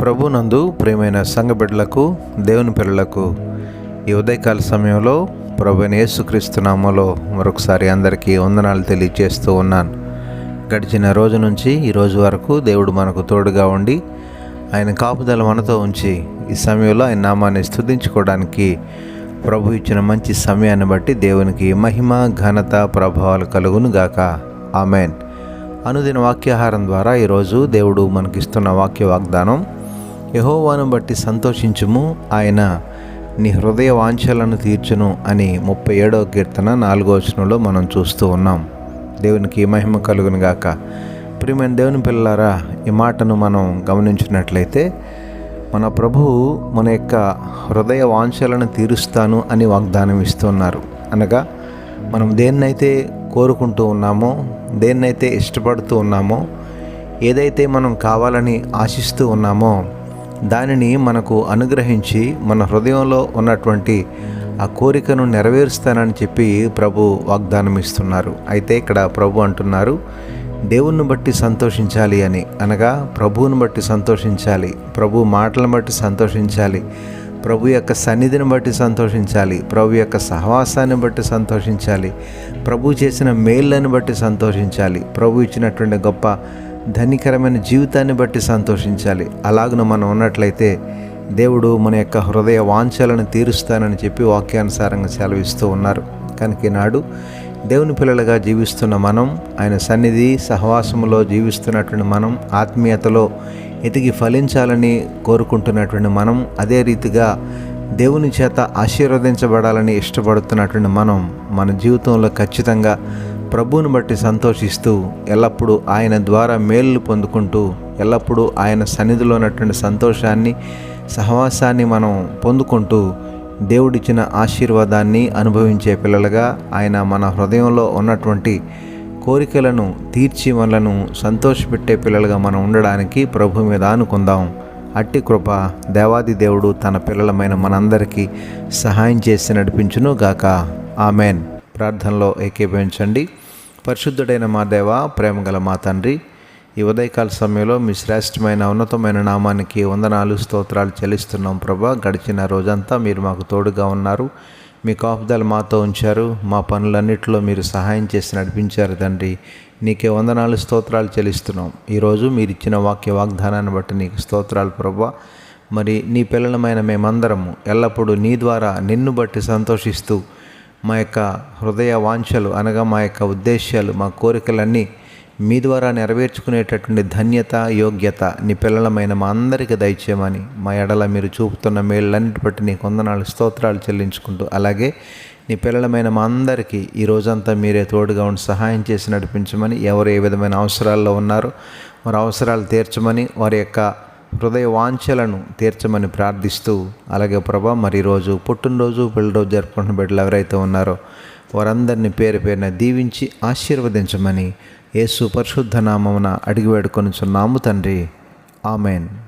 ప్రభునందు ప్రియమైన సంఘ బిడ్డలకు, దేవుని పిల్లలకు ఈ ఉదయకాల సమయంలో ప్రభువైన యేసుక్రీస్తు నామములో మరొకసారి అందరికీ వందనాలు తెలియజేస్తూ ఉన్నాను. గడిచిన రోజు నుంచి ఈ రోజు వరకు దేవుడు మనకు తోడుగా ఉండి ఆయన కాపుదల మనతో ఉంచి ఈ సమయంలో ఆయన నామాన్ని స్తుతించుకోవడానికి ప్రభు ఇచ్చిన మంచి సమయాన్ని బట్టి దేవునికి మహిమ, ఘనత, ప్రభావాలు కలుగును గాక. ఆమెన్. అనుదిన వాక్యాహారం ద్వారా ఈరోజు దేవుడు మనకిస్తున్న వాక్య వాగ్దానం, యెహోవాను బట్టి సంతోషించుము, ఆయన నీ హృదయ వాంఛలను తీర్చును అని 37వ కీర్తన 4వ వచనంలో మనం చూస్తూ ఉన్నాం. దేవునికి మహిమ కలుగును గాక. ప్రియమైన దేవుని పిల్లలారా, ఈ మాటను మనం గమనించినట్లయితే మన ప్రభువు మన యొక్క హృదయ వాంఛలను తీరుస్తాను అని వాగ్దానం ఇస్తున్నారు. అనగా మనం దేన్నైతే కోరుకుంటూ ఉన్నామో, దేన్నైతే ఇష్టపడుతూ ఉన్నామో, ఏదైతే మనం కావాలని ఆశిస్తూ ఉన్నామో దానిని మనకు అనుగ్రహించి మన హృదయంలో ఉన్నటువంటి ఆ కోరికను నెరవేరుస్తానని చెప్పి ప్రభు వాగ్దానం ఇస్తున్నారు. అయితే ఇక్కడ ప్రభు అంటున్నారు, దేవుణ్ణి బట్టి సంతోషించాలి అని. అనగా ప్రభువుని బట్టి సంతోషించాలి, ప్రభు మాటలను బట్టి సంతోషించాలి, ప్రభు యొక్క సన్నిధిని బట్టి సంతోషించాలి, ప్రభు యొక్క సహవాసాన్ని బట్టి సంతోషించాలి, ప్రభు చేసిన మేళ్ళను బట్టి సంతోషించాలి, ప్రభు ఇచ్చినటువంటి గొప్ప ధన్యకరమైన జీవితాన్ని బట్టి సంతోషించాలి. అలాగున మనం ఉన్నట్లయితే దేవుడు మన యొక్క హృదయ వాంఛలను తీరుస్తానని చెప్పి వాక్యానుసారంగా సెలవిస్తూ ఉన్నారు. కనుక ఈనాడు దేవుని పిల్లలుగా జీవిస్తున్న మనం, ఆయన సన్నిధి సహవాసములో జీవిస్తున్నటువంటి మనం, ఆత్మీయతలో ఎదిగి ఫలించాలని కోరుకుంటున్నటువంటి మనం, అదే రీతిగా దేవుని చేత ఆశీర్వదించబడాలని ఇష్టపడుతున్నటువంటి మనం మన జీవితంలో ఖచ్చితంగా ప్రభువుని బట్టి సంతోషిస్తూ, ఎల్లప్పుడూ ఆయన ద్వారా మేలు పొందుకుంటూ, ఎల్లప్పుడూ ఆయన సన్నిధిలో ఉన్నటువంటి సంతోషాన్ని, సహవాసాన్ని మనం పొందుకుంటూ దేవుడిచ్చిన ఆశీర్వాదాన్ని అనుభవించే పిల్లలుగా, ఆయన మన హృదయంలో ఉన్నటువంటి కోరికలను తీర్చి మనలను సంతోషపెట్టే పిల్లలుగా మనం ఉండడానికి ప్రభు మీద ఆనుకుందాం. అట్టి కృప దేవాది దేవుడు తన పిల్లలమైన మనందరికీ సహాయం చేసి నడిపించును గాక. ఆమెన్. ప్రార్థనలో ఏకీభవించండి. పరిశుద్ధుడైన మా దేవ, ప్రేమగల మా తండ్రి, ఈ ఉదయకాల సమయంలో మీ శ్రేష్టమైన ఉన్నతమైన నామానికి వందనాలు, స్తోత్రాలు చెల్లిస్తున్నాం ప్రభా. గడిచిన రోజంతా మీరు మాకు తోడుగా ఉన్నారు, మీ కాపుదల మాతో ఉంచారు, మా పనులన్నింటిలో మీరు సహాయం చేసి నడిపించారు తండ్రి. నీకే వందనాలు, స్తోత్రాలు చెల్లిస్తున్నాం. ఈరోజు మీరు ఇచ్చిన వాక్య వాగ్దానాన్ని బట్టి నీకు స్తోత్రాలు ప్రభా. మరి నీ పిల్లలమైన మేమందరము ఎల్లప్పుడూ నీ ద్వారా నిన్ను బట్టి సంతోషిస్తూ మా యొక్క హృదయ వాంఛలు, అనగా మా యొక్క ఉద్దేశాలు, మా కోరికలన్నీ మీ ద్వారా నెరవేర్చుకునేటటువంటి ధన్యత, యోగ్యత నీ పిల్లలమైన మా అందరికీ దయచేయమని, మా ఎడల మీరు చూపుతున్న మేళ్ళన్నిటి బట్టి నీకు వందనాలు, స్తోత్రాలు చెల్లించుకుంటూ, అలాగే నీ పిల్లలమైన మా అందరికీ ఈ రోజంతా మీరే తోడుగా ఉండి సహాయం చేసి నడిపించమని, ఎవరు ఏ విధమైన అవసరాల్లో ఉన్నారో వారి అవసరాలు తీర్చమని, వారి యొక్క హృదయ వాంఛలను తీర్చమని ప్రార్థిస్తూ, అలాగే ప్రభా మరి ఈరోజు పుట్టినరోజు, పెళ్లిరోజు జరుపుకుంటున్న బిడ్డలు ఎవరైతే ఉన్నారో వారందరినీ పేరు పేరున దీవించి ఆశీర్వదించమని యేసు పరిశుద్ధ నామమున అడిగి వేడుకొనుచున్నాము తండ్రి. ఆమెన్.